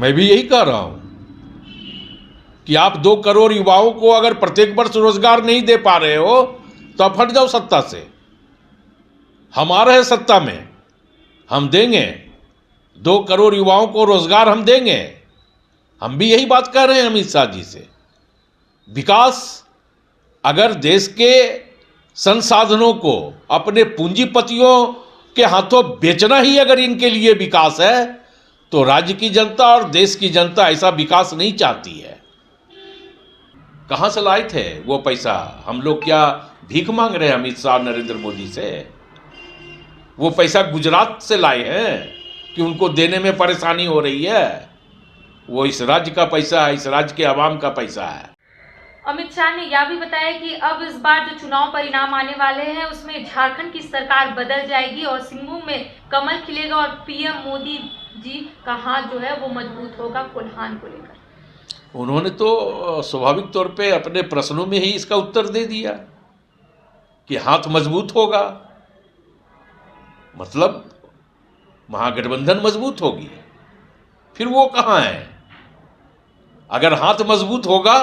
मैं भी यही कह रहा हूं कि आप 2 करोड़ युवाओं को अगर प्रत्येक वर्ष रोजगार नहीं दे पा रहे हो तो आप हट जाओ सत्ता से। हम आ रहे सत्ता में, हम देंगे 2 करोड़ युवाओं को रोजगार, हम देंगे। हम भी यही बात कह रहे हैं अमित शाह जी से। विकास अगर देश के संसाधनों को अपने पूंजीपतियों के हाथों बेचना ही अगर इनके लिए विकास है तो राज्य की जनता और देश की जनता ऐसा विकास नहीं चाहती है। कहां से लाए थे वो पैसा? हम लोग क्या भीख मांग रहे हैं अमित शाह नरेंद्र मोदी से? वो पैसा गुजरात से लाए हैं कि उनको देने में परेशानी हो रही है? वो इस राज्य का पैसा है, इस राज्य के आवाम का पैसा है। अमित शाह ने यह भी बताया कि अब इस बार जो चुनाव परिणाम आने वाले हैं उसमें झारखंड की सरकार बदल जाएगी और सिंहभूम में कमल खिलेगा और पीएम मोदी जी का हाथ जो है वो मजबूत होगा कोल्हान को लेकर। उन्होंने तो स्वाभाविक तौर पे अपने प्रश्नों में ही इसका उत्तर दे दिया कि हाथ मजबूत होगा, मतलब महागठबंधन मजबूत होगी। फिर वो कहां है? अगर हाथ मजबूत होगा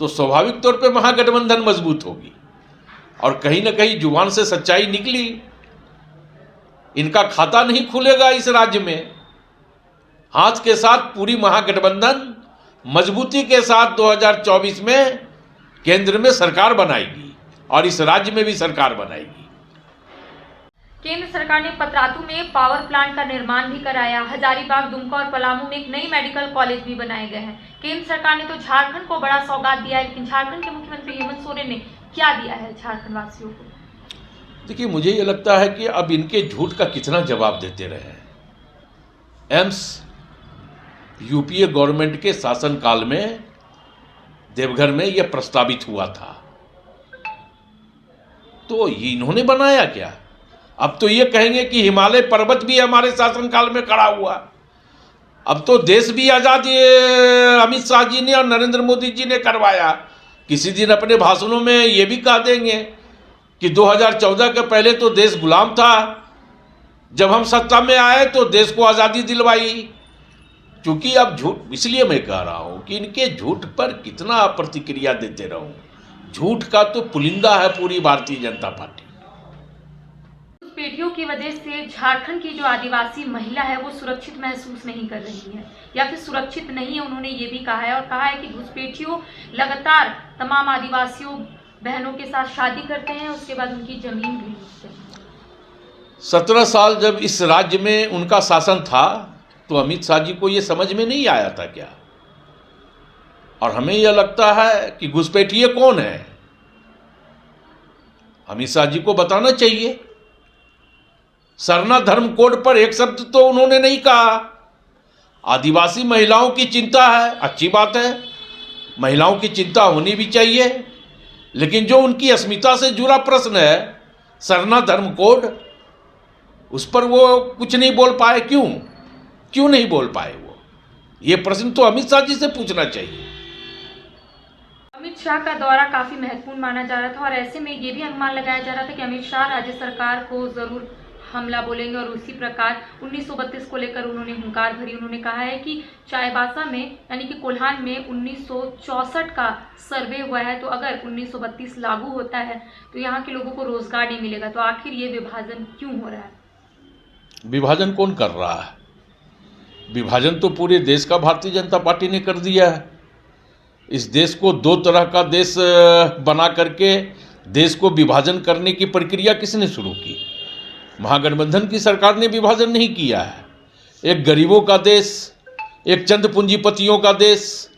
तो स्वाभाविक तौर पे महागठबंधन मजबूत होगी। और कहीं ना कहीं जुबान से सच्चाई निकली, इनका खाता नहीं खुलेगा इस राज्य में। हाथ के साथ पूरी महागठबंधन मजबूती के साथ 2024 में केंद्र में सरकार बनाएगी और इस राज्य में भी सरकार बनाएगी। केंद्र सरकार ने पतरातू में पावर प्लांट का निर्माण भी कराया। हजारीबाग, दुमका और पलामू में एक नई मेडिकल कॉलेज भी बनाए गए हैं। केंद्र सरकार ने तो झारखंड को बड़ा सौगात दिया है, लेकिन झारखंड के मुख्यमंत्री हेमंत सोरेन ने क्या दिया है झारखंड वासियों को? देखिए, मुझे ये लगता है कि अब इनके झूठ का कितना जवाब देते रहे। एम्स यूपीए गवर्नमेंट के शासनकाल में देवघर में यह प्रस्तावित हुआ था, तो ये इन्होंने बनाया क्या? अब तो ये कहेंगे कि हिमालय पर्वत भी हमारे शासनकाल में खड़ा हुआ। अब तो देश भी आजादी अमित शाह जी ने और नरेंद्र मोदी जी ने करवाया। किसी दिन अपने भाषणों में ये भी कह देंगे कि 2014 के पहले तो देश गुलाम था, जब हम सत्ता में आए तो देश को आज़ादी दिलवाई। क्योंकि अब झूठ, इसलिए मैं कह रहा हूं कि इनके झूठ पर कितना प्रतिक्रिया देते रहूं। झूठ का तो पुलिंदा है पूरी भारतीय जनता पार्टी। पेटियों की वजह से झारखंड की जो आदिवासी महिला है वो सुरक्षित महसूस नहीं कर रही है या फिर सुरक्षित नहीं है, उन्होंने ये भी कहा है। और कहा है कि घुसपैठियों लगातार तमाम आदिवासियों बहनों के साथ शादी करते हैं, उसके बाद उनकी जमीन भी लूटते हैं। 17 साल जब इस राज्य में उनका शासन था तो अमित शाह जी को ये समझ में नहीं आया था क्या? और हमें यह लगता है कि घुसपैठिए कौन है, अमित शाह जी को बताना चाहिए। सरना धर्म कोड पर एक शब्द तो उन्होंने नहीं कहा। आदिवासी महिलाओं की चिंता है, अच्छी बात है, महिलाओं की चिंता होनी भी चाहिए, लेकिन जो उनकी अस्मिता से जुड़ा प्रश्न है सरना धर्म कोड, उस पर वो कुछ नहीं बोल पाए। क्यों नहीं बोल पाए वो? ये प्रश्न तो अमित शाह जी से पूछना चाहिए। अमित शाह का दौरा काफी महत्वपूर्ण माना जा रहा था और ऐसे में ये भी अनुमान लगाया जा रहा था कि अमित शाह राज्य सरकार को जरूर हमला बोलेंगे और उसी प्रकार 1932 को लेकर उन्होंने हुंकार भरी। उन्होंने कहा है कि चाईबासा में यानी कि कोल्हान में 1964 का सर्वे हुआ है, तो अगर 1932 लागू होता है तो यहाँ के लोगों को रोजगार नहीं मिलेगा। तो आखिर ये विभाजन क्यों हो रहा है? विभाजन कौन कर रहा है? विभाजन तो पूरे देश का भारतीय जनता पार्टी ने कर दिया है। इस देश को 2 तरह का देश बना करके देश को विभाजन करने की प्रक्रिया किसने शुरू की? महागठबंधन की सरकार ने विभाजन नहीं किया है। एक गरीबों का देश, एक चंद पूंजीपतियों का देश,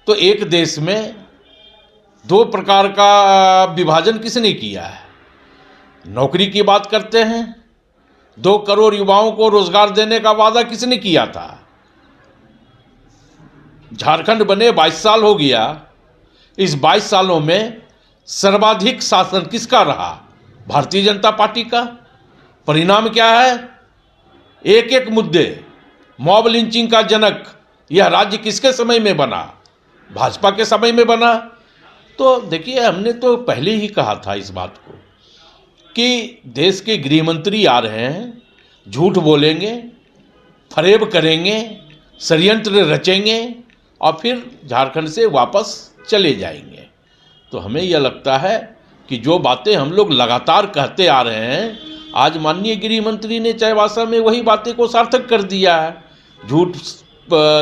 तो एक देश में 2 प्रकार का विभाजन किसने किया है? नौकरी की बात करते हैं, 2 करोड़ युवाओं को रोजगार देने का वादा किसने किया था? झारखंड बने 22 साल हो गया। इस 22 सालों में सर्वाधिक शासन किसका रहा? भारतीय जनता पार्टी का। परिणाम क्या है? एक मुद्दे, मॉब लिंचिंग का जनक यह राज्य किसके समय में बना? भाजपा के समय में बना। तो देखिए, हमने तो पहले ही कहा था इस बात को कि देश के गृह मंत्री आ रहे हैं, झूठ बोलेंगे, फरेब करेंगे, षड्यंत्र रचेंगे और फिर झारखंड से वापस चले जाएंगे। तो हमें यह लगता है कि जो बातें हम लोग लगातार कहते आ रहे हैं, आज माननीय गृह मंत्री ने चाईबासा में वही बातें को सार्थक कर दिया है, झूठ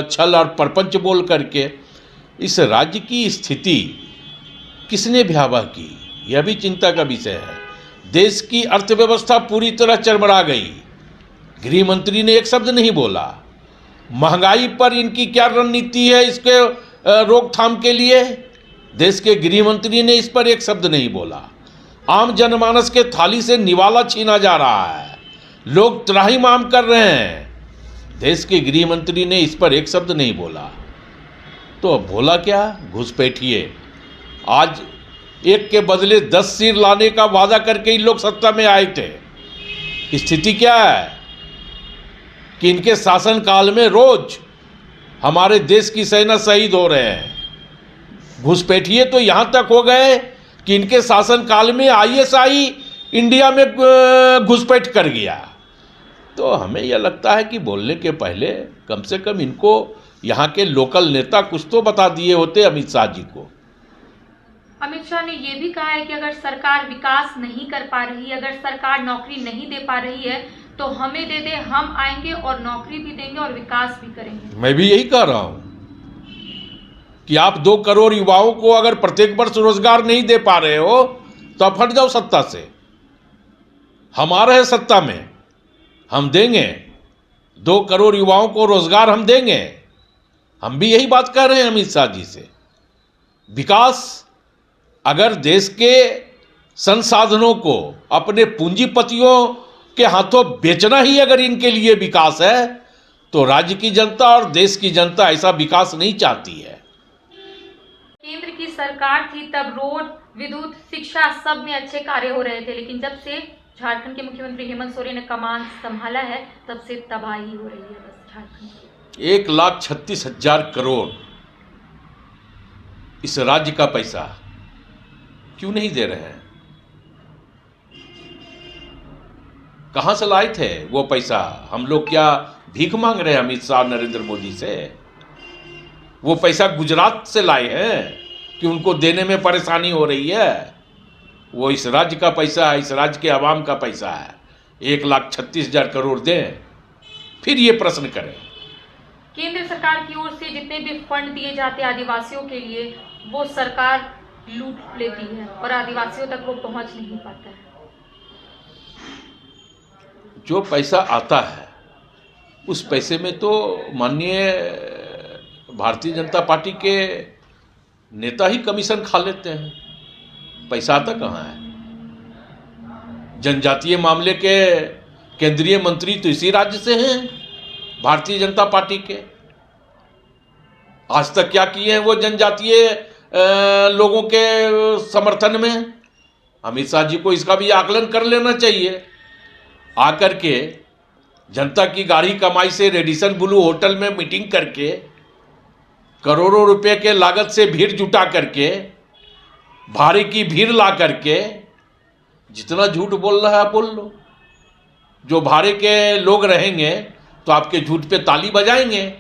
छल और परपंच बोल करके। इस राज्य की स्थिति किसने भयावह की, यह भी चिंता का विषय है। देश की अर्थव्यवस्था पूरी तरह चरमरा गई, गृह मंत्री ने एक शब्द नहीं बोला। महंगाई पर इनकी क्या रणनीति है, इसके रोकथाम के लिए देश के गृह मंत्री ने इस पर एक शब्द नहीं बोला। आम जनमानस के थाली से निवाला छीना जा रहा है, लोग त्राहिमाम कर रहे हैं, देश के गृह मंत्री ने इस पर एक शब्द नहीं बोला। तो अब बोला क्या, घुसपैठिए। आज एक के बदले 10 सिर लाने का वादा करके इन लोग सत्ता में आए थे। स्थिति क्या है कि इनके शासनकाल में रोज हमारे देश की सेना शहीद हो रहे हैं। घुसपैठिए तो यहाँ तक हो गए कि इनके शासनकाल में ISI इंडिया में घुसपैठ कर गया। तो हमें यह लगता है कि बोलने के पहले कम से कम इनको यहाँ के लोकल नेता कुछ तो बता दिए होते अमित शाह जी को। अमित शाह ने यह भी कहा है कि अगर सरकार विकास नहीं कर पा रही है, अगर सरकार नौकरी नहीं दे पा रही है तो हमें दे दे, हम आएंगे और नौकरी भी देंगे और विकास भी करेंगे। मैं भी यही कह रहा हूं कि आप 2 करोड़ युवाओं को अगर प्रत्येक वर्ष रोजगार नहीं दे पा रहे हो तो आप हट जाओ सत्ता से। हमारा है सत्ता में, हम देंगे 2 करोड़ युवाओं को रोजगार, हम देंगे। हम भी यही बात कर रहे हैं अमित शाह जी से। विकास अगर देश के संसाधनों को अपने पूंजीपतियों के हाथों बेचना ही अगर इनके लिए विकास है तो राज्य की जनता और देश की जनता ऐसा विकास नहीं चाहती है। केंद्र की सरकार थी तब रोड, विद्युत, शिक्षा सब में अच्छे कार्य हो रहे थे, लेकिन जब से झारखंड के मुख्यमंत्री हेमंत सोरेन ने कमान संभाला है तब से तबाही हो रही है बस झारखंड की। 1,36,000 करोड़ इस राज्य का पैसा क्यों नहीं दे रहे हैं? कहां से लाए थे वो पैसा? हम लोग क्या भीख मांग रहे हैं अमित शाह नरेंद्र मोदी से? वो पैसा गुजरात से लाए हैं कि उनको देने में परेशानी हो रही है? वो इस राज्य का पैसा है, इस राज्य के आवाम का पैसा है। 1,36,000 करोड़ दें, फिर ये प्रश्न करें। केंद्र सरकार की ओर से जितने भी फंड दिए जाते हैं आदिवासियों के लिए, वो सरकार लूट लेती है और आदिवासियों तक वो पहुंच नहीं पाता है। जो पैसा आता है उस पैसे में तो माननीय भारतीय जनता पार्टी के नेता ही कमीशन खा लेते हैं। पैसा आता कहाँ है? जनजातीय मामले के केंद्रीय मंत्री तो इसी राज्य से हैं, भारतीय जनता पार्टी के। आज तक क्या किए हैं वो जनजातीय लोगों के समर्थन में? अमित शाह जी को इसका भी आकलन कर लेना चाहिए। आकर के जनता की गाढ़ी कमाई से रेडिसन ब्लू होटल में मीटिंग करके करोड़ों रुपए के लागत से भीड़ जुटा करके, भाड़े की भीड़ ला करके, जितना झूठ बोल रहा है बोल लो। जो भाड़े के लोग रहेंगे तो आपके झूठ पे ताली बजाएंगे,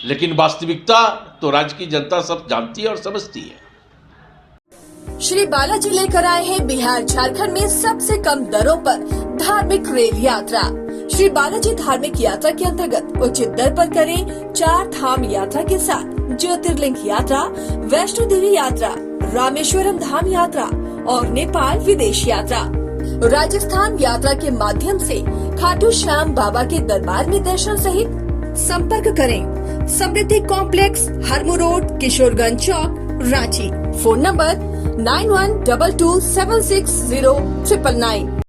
लेकिन वास्तविकता तो राज्य की जनता सब जानती है और समझती है। श्री बालाजी लेकर आए हैं बिहार झारखंड में सबसे कम दरों पर धार्मिक रेल यात्रा। श्री बालाजी धार्मिक यात्रा के अंतर्गत उचित दर पर करें 4 धाम यात्रा के साथ ज्योतिर्लिंग यात्रा, वैष्णो देवी यात्रा, रामेश्वरम धाम यात्रा और नेपाल विदेश यात्रा। राजस्थान यात्रा के माध्यम से खाटू श्याम बाबा के दरबार में दर्शन सहित संपर्क करें Samriddhi complex, Harmu road, Kishorganj Chowk, Ranchi. Phone number 9122760999।